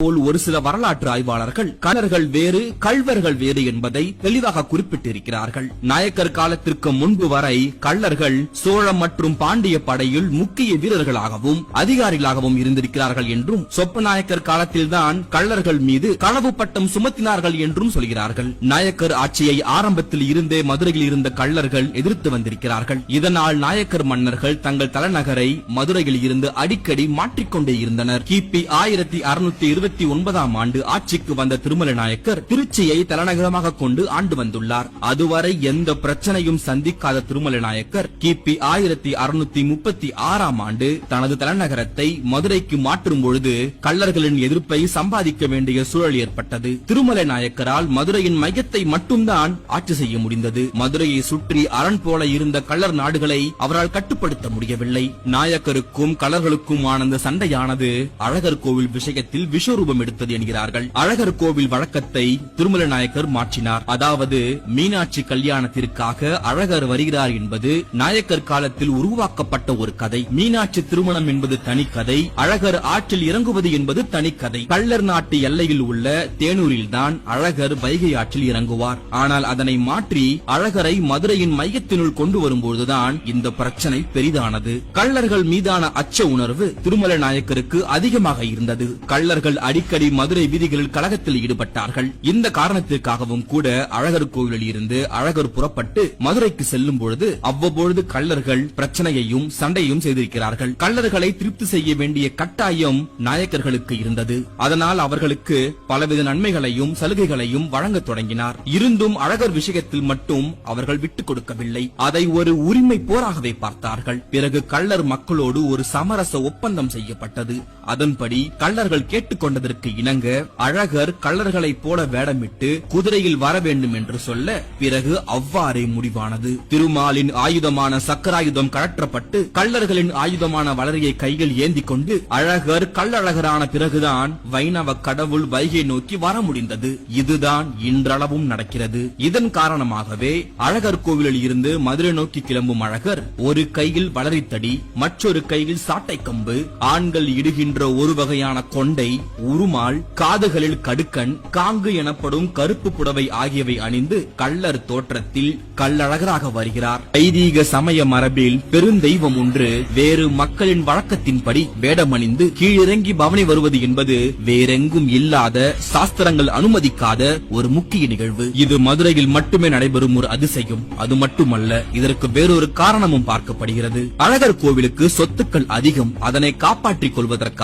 போல் ஒரு சில வரலாற்று ஆய்வாளர்கள் கள்ளர்கள் வேறு கள்வர்கள் வேறு என்பதை தெளிவாக குறிப்பிட்டிருக்கிறார்கள். நாயக்கர் காலத்திற்கு முன்பு வரை கள்ளர்கள் சோழ மற்றும் பாண்டிய படையில் முக்கிய வீரர்களாகவும் அதிகாரிகளாகவும் இருந்திருக்கிறார்கள் என்றும், சொப்பநாயக்கர் காலத்தில்தான் கள்ளர்கள் மீது களவு பட்டம் சுமத்தினார்கள் என்றும் சொல்கிறார்கள். நாயக்கர் ஆட்சியை ஆரம்பத்தில் இருந்தே மதுரையில் இருந்த கள்ளர்கள் எதிர்த்து வந்திருக்கிறார்கள். இதனால் நாயக்கர் மன்னர்கள் தங்கள் தலைநகரை மதுரையில் இருந்து அடிக்கடி மாற்றிக்கொண்டே இருந்தனர். கிபி 1629 ஆண்டு ஆட்சிக்கு வந்த திருமலை நாயக்கர் திருச்சியை தலைநகரமாக கொண்டு ஆண்டு வந்துள்ளார். அதுவரை எந்த பிரச்சனையும் சந்திக்காத திருமலை நாயக்கர் கிபி 1636 ஆண்டு தனது தலைநகரத்தை மதுரைக்கு மாற்றும் பொழுது கள்ளர்களின் எதிர்ப்பை சம்பாதிக்க வேண்டிய சூழல் ஏற்பட்டது. திருமலை நாயக்கரால் மதுரையின் மையத்தை மட்டும்தான் ஆட்சி செய்ய முடிந்தது. மதுரையை சுற்றி அரண் போல இருந்த கள்ளர் நாடுகளை அவரால் கட்டுப்படுத்த முடியவில்லை. நாயக்கருக்கும் கள்ளர்களுக்கும் ஆனந்த சண்டையானது அழகர் கோவில் விஷயத்தில் விஸ்வரூபம் எடுத்தது என்கிறார்கள். அழகர் கோவில் வழக்கத்தை திருமலை நாயக்கர் மாற்றினார். அதாவது மீனாட்சி கல்யாணத்திற்காக அழகர் வருகிறார் என்பது நாயக்கர் காலத்தில் உருவாக்கப்பட்ட ஒரு கதை. மீனாட்சி திருமணம் என்பது தனி கதை, அழகர் ஆற்றில் இறங்குவது என்பது தனி கதை. கள்ளர் நாட்டு எல்லையில் உள்ள தேனூரில் தான் அழகர் வைகை ஆற்றில் இறங்குவார். ஆனால் அதனை மாற்றி அழகரை மதுரையின் மையத்தினுள் கொண்டு வரும்போதுதான் இந்த பிரச்சனை பெரிதானது. கள்ளர்கள் மீதான அச்ச உணர்வு திருமலை நாயக்கருக்கு அதிகமாக இருந்தது. கள்ளர்கள் அடிக்கடி மதுரை வீதிகளில் கலகத்தில் ஈடுபட்டார்கள். இந்த காரணத்திற்காகவும் கூட அழகர் கோவிலில் இருந்து அழகர் புறப்பட்டு மதுரைக்கு செல்லும் பொழுது அவ்வப்பொழுது கள்ளர்கள் பிரச்சனையையும் சண்டையும் செய்திருக்கிறார்கள். கள்ளர்களை திருப்தி செய்ய வேண்டிய கட்டாயம் நாயக்கர்களுக்கு இருந்தது. அதனால் அவர்களுக்கு பலவித நன்மைகளையும் சலுகைகளையும் வழங்க தொடங்கினார். இருந்தும் அழகர் விஷயத்தில் மட்டும் அவர்கள் விட்டுக் கொடுக்கவில்லை. அதை ஒரு உரிமை போராகவே பார்த்தார்கள். பிறகு கள்ளர் மக்களோடு ஒரு சமரச ஒப்பந்தம் செய்யப்பட்டது. அதன்படி கள்ளர்கள் கேட்டுக்கொண்டதற்கு இணங்க அழகர் கள்ளர்களைப் போல வேடமிட்டு குதிரையில் வர வேண்டும் என்று சொல்ல பிறகு அவ்வாறே முடிவானது. திருமாலின் ஆயுதமான சக்கராயுதம் கழற்றப்பட்டு கள்ளர்களின் ஆயுதமான வளரியை கையில் ஏந்தி கொண்டு அழகர் கள்ளழகரான பிறகுதான் வைணவ கடவுள் வைகை நோக்கி வர முடிந்தது. இதுதான் இன்றளவும் நடக்கிறது. இதன் காரணமாகவே அழகர் கோவிலில் இருந்து மதுரை நோக்கி கிளம்பும் அழகர் ஒரு கையில் வளரித்தடி, மற்றொரு கையில் சாட்டை கம்பு, ஆண்கள் இடுகின்ற ஒரு வகையான கொண்டை, உருமால், காதுகளில் கடுக்கன், காங்கு எனப்படும் கருப்பு புடவை ஆகியவை அணிந்து கள்ளர் தோற்றத்தில் கள்ளழகராக வருகிறார். ஐதீக சமய மரபில் பெருந்தெய்வம் ஒன்று வேறு மக்களின் வழக்கத்தின்படி வேடமணிந்து கீழிறங்கி பவனி வருவது என்பது வேறெங்கும் இல்லாத, சாஸ்திரங்கள் அனுமதிக்காத ஒரு முக்கிய நிகழ்வு. இது மதுரையில் மட்டுமே நடைபெறும் ஒரு அதிசயம். அது மட்டுமல்ல, இதற்கு வேறொரு காரணமும் பார்க்கப்படுகிறது. அழகர் கோவிலுக்கு சொத்துக்கள் அதிகம். அதனை காப்பாற்றிக் கொள்வதற்காக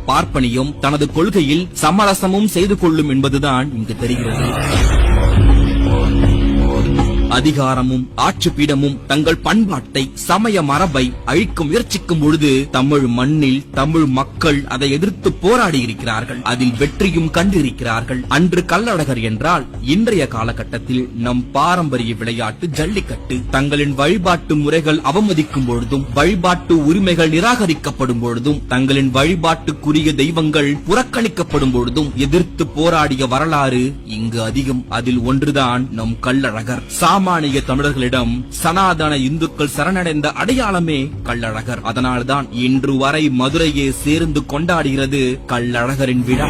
பார்ப்பனியம் தனது கொள்கையில் சமரசமும் செய்து கொள்ளும் என்பதுதான் இங்கு தெரிகிறது. அதிகாரமும் ஆட்சி பீடமும் தங்கள் பண்பாட்டை, சமய மரபை அழிக்க முயற்சிக்கும் பொழுது தமிழ் மண்ணில் தமிழ் மக்கள் அதை எதிர்த்து போராடி இருக்கிறார்கள். அதில் வெற்றியும் கண்டிருக்கிறார்கள். அன்று கள்ளழகர் என்றால் இன்றைய காலகட்டத்தில் நம் பாரம்பரிய விளையாட்டு ஜல்லிக்கட்டு. தங்களின் வழிபாட்டு முறைகள் அவமதிக்கும் பொழுதும், வழிபாட்டு உரிமைகள் நிராகரிக்கப்படும் பொழுதும், தங்களின் வழிபாட்டுக்குரிய தெய்வங்கள் புறக்கணிக்கப்படும் பொழுதும் எதிர்த்து போராடிய வரலாறு இங்கு அதிகம். அதில் ஒன்றுதான் நம் கள்ளழகர். சாமானிய தமிழர்களிடம் சனாதன இந்துக்கள் சரணடைந்த அடையாளமே கள்ளழகர். அதனால்தான் இன்று வரை மதுரையே சேர்ந்து கொண்டாடுகிறது கள்ளழகரின் விழா.